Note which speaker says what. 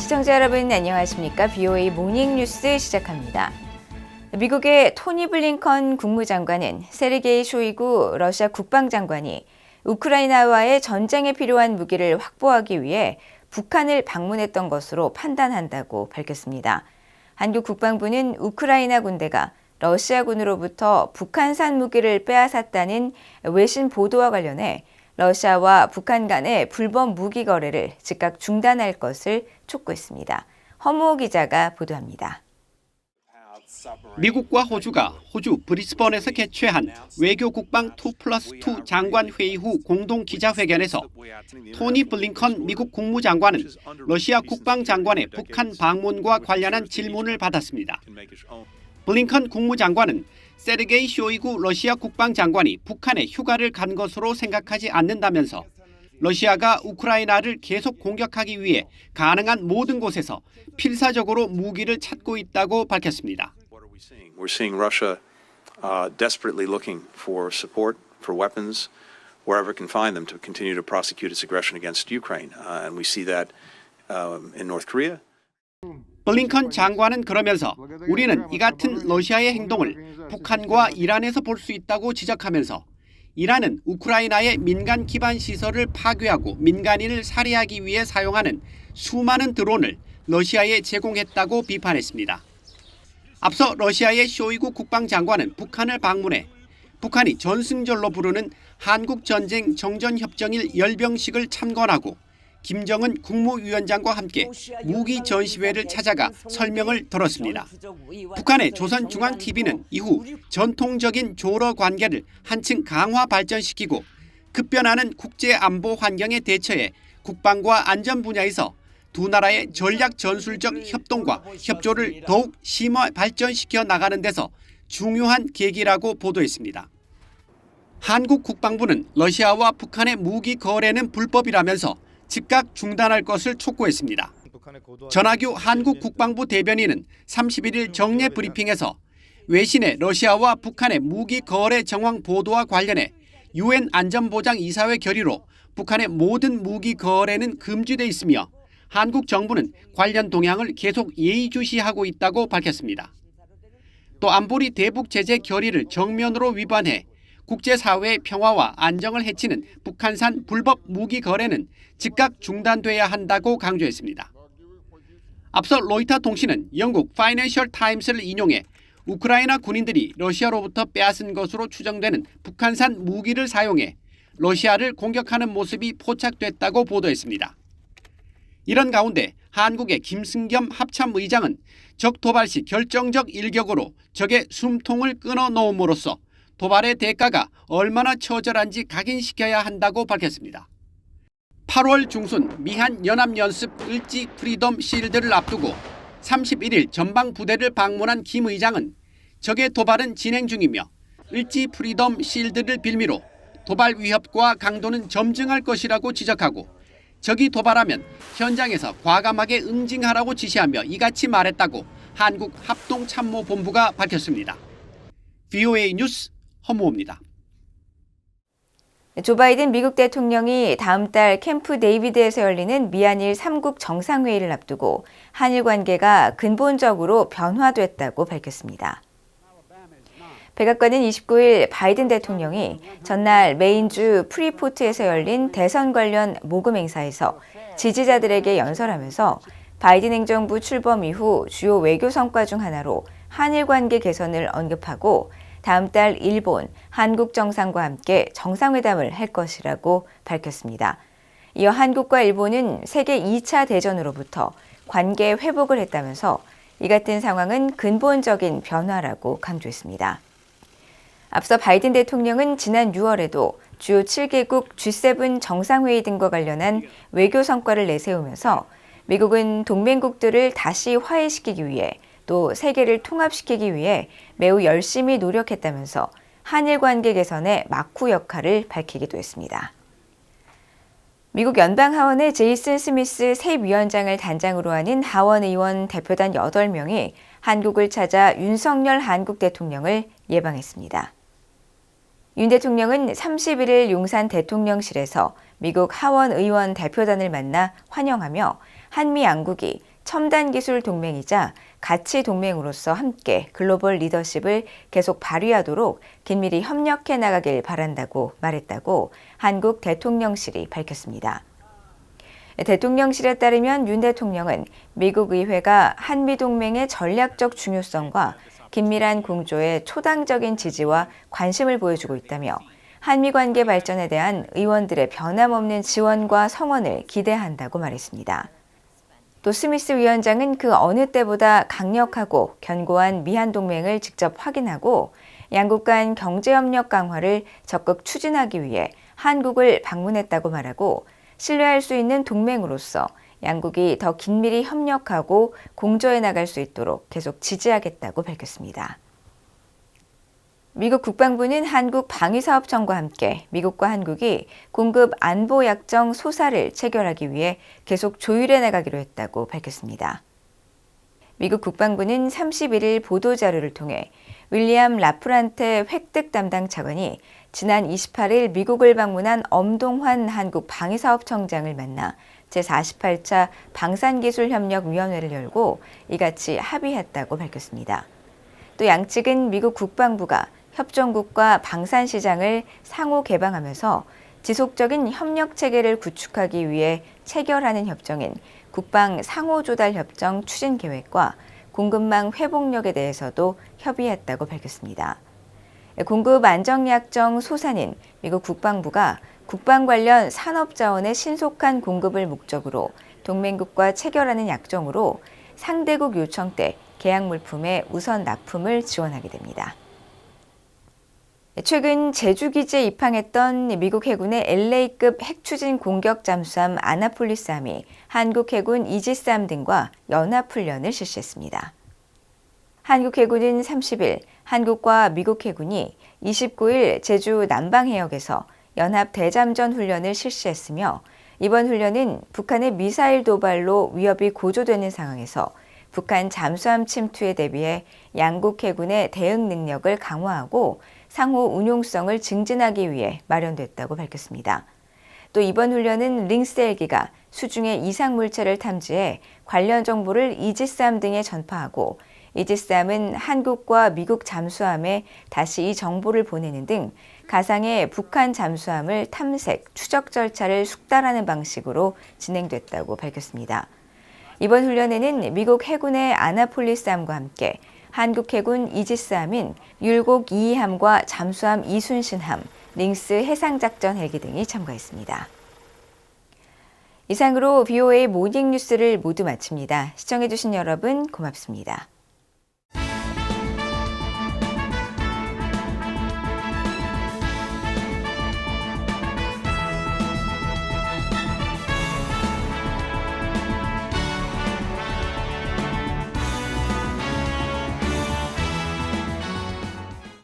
Speaker 1: 시청자 여러분 안녕하십니까? BOA 모닝뉴스 시작합니다. 미국의 토니 블링컨 국무장관은 세르게이 쇼이구 러시아 국방장관이 우크라이나와의 전쟁에 필요한 무기를 확보하기 위해 북한을 방문했던 것으로 판단한다고 밝혔습니다. 한국 국방부는 우크라이나 군대가 러시아군으로부터 북한산 무기를 빼앗았다는 외신 보도와 관련해 러시아와 북한 간의 불법 무기 거래를 즉각 중단할 것을 촉구했습니다. 허무호 기자가 보도합니다.
Speaker 2: 미국과 호주가 호주 브리스번에서 개최한 외교 국방 2+2 장관 회의 후 공동 기자회견에서 토니 블링컨 미국 국무장관은 러시아 국방장관의 북한 방문과 관련한 질문을 받았습니다. 블링컨 국무장관은 세르게이 쇼이구 러시아 국방장관이 북한에 휴가를 간 것으로 생각하지 않는다면서 러시아가 우크라이나를 계속 공격하기 위해 가능한 모든 곳에서 필사적으로 무기를 찾고 있다고 밝혔습니다.
Speaker 3: We're seeing Russia desperately looking for support, for weapons, wherever it can find them to continue to prosecute its aggression against Ukraine. And we see that in North Korea.
Speaker 2: 블링컨 장관은 그러면서 우리는 이 같은 러시아의 행동을 북한과 이란에서 볼 수 있다고 지적하면서 이란은 우크라이나의 민간 기반 시설을 파괴하고 민간인을 살해하기 위해 사용하는 수많은 드론을 러시아에 제공했다고 비판했습니다. 앞서 러시아의 쇼이구 국방장관은 북한을 방문해 북한이 전승절로 부르는 한국전쟁 정전협정일 열병식을 참관하고 김정은 국무위원장과 함께 무기 전시회를 찾아가 설명을 들었습니다. 북한의 조선중앙TV는 이후 전통적인 조러 관계를 한층 강화 발전시키고 급변하는 국제안보 환경에 대처해 국방과 안전 분야에서 두 나라의 전략 전술적 협동과 협조를 더욱 심화 발전시켜 나가는 데서 중요한 계기라고 보도했습니다. 한국 국방부는 러시아와 북한의 무기 거래는 불법이라면서 즉각 중단할 것을 촉구했습니다. 전하규 한국 국방부 대변인은 31일 정례 브리핑에서 외신의 러시아와 북한의 무기 거래 정황 보도와 관련해 UN 안전보장이사회 결의로 북한의 모든 무기 거래는 금지돼 있으며 한국 정부는 관련 동향을 계속 예의주시하고 있다고 밝혔습니다. 또 안보리 대북 제재 결의를 정면으로 위반해 국제사회의 평화와 안정을 해치는 북한산 불법 무기 거래는 즉각 중단돼야 한다고 강조했습니다. 앞서 로이터 통신은 영국 파이낸셜 타임스를 인용해 우크라이나 군인들이 러시아로부터 빼앗은 것으로 추정되는 북한산 무기를 사용해 러시아를 공격하는 모습이 포착됐다고 보도했습니다. 이런 가운데 한국의 김승겸 합참의장은 적 도발 시 결정적 일격으로 적의 숨통을 끊어놓음으로써 도발의 대가가 얼마나 처절한지 각인시켜야 한다고 밝혔습니다. 8월 중순 미한 연합연습 을지 프리덤 실드를 앞두고 31일 전방부대를 방문한 김 의장은 적의 도발은 진행 중이며 을지 프리덤 실드를 빌미로 도발 위협과 강도는 점증할 것이라고 지적하고 적이 도발하면 현장에서 과감하게 응징하라고 지시하며 이같이 말했다고 한국 합동참모본부가 밝혔습니다. BOA 뉴스 허무호입니다.
Speaker 1: 조 바이든 미국 대통령이 다음 달 캠프 데이비드에서 열리는 미한일 3국 정상회의를 앞두고 한일 관계가 근본적으로 변화됐다고 밝혔습니다. 백악관은 29일 바이든 대통령이 전날 메인주 프리포트에서 열린 대선 관련 모금 행사에서 지지자들에게 연설하면서 바이든 행정부 출범 이후 주요 외교 성과 중 하나로 한일 관계 개선을 언급하고 다음 달 일본, 한국 정상과 함께 정상회담을 할 것이라고 밝혔습니다. 이어 한국과 일본은 세계 2차 대전으로부터 관계 회복을 했다면서 이 같은 상황은 근본적인 변화라고 강조했습니다. 앞서 바이든 대통령은 지난 6월에도 주요 7개국 G7 정상회의 등과 관련한 외교 성과를 내세우면서 미국은 동맹국들을 다시 화해시키기 위해 또 세계를 통합시키기 위해 매우 열심히 노력했다면서 한일 관계 개선의 막후 역할을 밝히기도 했습니다. 미국 연방하원의 제이슨 스미스 새 위원장을 단장으로 하는 하원 의원 대표단 8명이 한국을 찾아 윤석열 한국 대통령을 예방했습니다. 윤 대통령은 31일 용산 대통령실에서 미국 하원 의원 대표단을 만나 환영하며 한미 양국이 첨단 기술 동맹이자 가치 동맹으로서 함께 글로벌 리더십을 계속 발휘하도록 긴밀히 협력해 나가길 바란다고 말했다고 한국 대통령실이 밝혔습니다. 대통령실에 따르면 윤 대통령은 미국 의회가 한미동맹의 전략적 중요성과 긴밀한 공조에 초당적인 지지와 관심을 보여주고 있다며 한미관계 발전에 대한 의원들의 변함없는 지원과 성원을 기대한다고 말했습니다. 또 스미스 위원장은 그 어느 때보다 강력하고 견고한 미한동맹을 직접 확인하고 양국 간 경제협력 강화를 적극 추진하기 위해 한국을 방문했다고 말하고 신뢰할 수 있는 동맹으로서 양국이 더 긴밀히 협력하고 공조해 나갈 수 있도록 계속 지지하겠다고 밝혔습니다. 미국 국방부는 한국방위사업청과 함께 미국과 한국이 공급 안보 약정 소사를 체결하기 위해 계속 조율해 나가기로 했다고 밝혔습니다. 미국 국방부는 31일 보도자료를 통해 윌리엄 라프란테 획득 담당 차관이 지난 28일 미국을 방문한 엄동환 한국 방위사업청장을 만나 제48차 방산기술협력위원회를 열고 이같이 합의했다고 밝혔습니다. 또 양측은 미국 국방부가 협정국과 방산시장을 상호 개방하면서 지속적인 협력 체계를 구축하기 위해 체결하는 협정인 국방 상호조달협정 추진 계획과 공급망 회복력에 대해서도 협의했다고 밝혔습니다. 공급 안정약정 소사는 미국 국방부가 국방 관련 산업 자원의 신속한 공급을 목적으로 동맹국과 체결하는 약정으로 상대국 요청 때 계약 물품의 우선 납품을 지원하게 됩니다. 최근 제주기지에 입항했던 미국 해군의 LA급 핵추진 공격 잠수함 아나폴리스함이 한국 해군 이지스함 등과 연합훈련을 실시했습니다. 한국 해군은 30일 한국과 미국 해군이 29일 제주 남방해역에서 연합 대잠전 훈련을 실시했으며 이번 훈련은 북한의 미사일 도발로 위협이 고조되는 상황에서 북한 잠수함 침투에 대비해 양국 해군의 대응 능력을 강화하고 상호 운용성을 증진하기 위해 마련됐다고 밝혔습니다. 또 이번 훈련은 링스 헬기가 수중의 이상 물체를 탐지해 관련 정보를 이지스함 등에 전파하고 이지스함은 한국과 미국 잠수함에 다시 이 정보를 보내는 등 가상의 북한 잠수함을 탐색, 추적 절차를 숙달하는 방식으로 진행됐다고 밝혔습니다. 이번 훈련에는 미국 해군의 아나폴리스함과 함께 한국 해군 이지스함인 율곡 2함과 잠수함 이순신함, 링스 해상작전 헬기 등이 참가했습니다. 이상으로 BOA 모닝뉴스를 모두 마칩니다. 시청해주신 여러분 고맙습니다.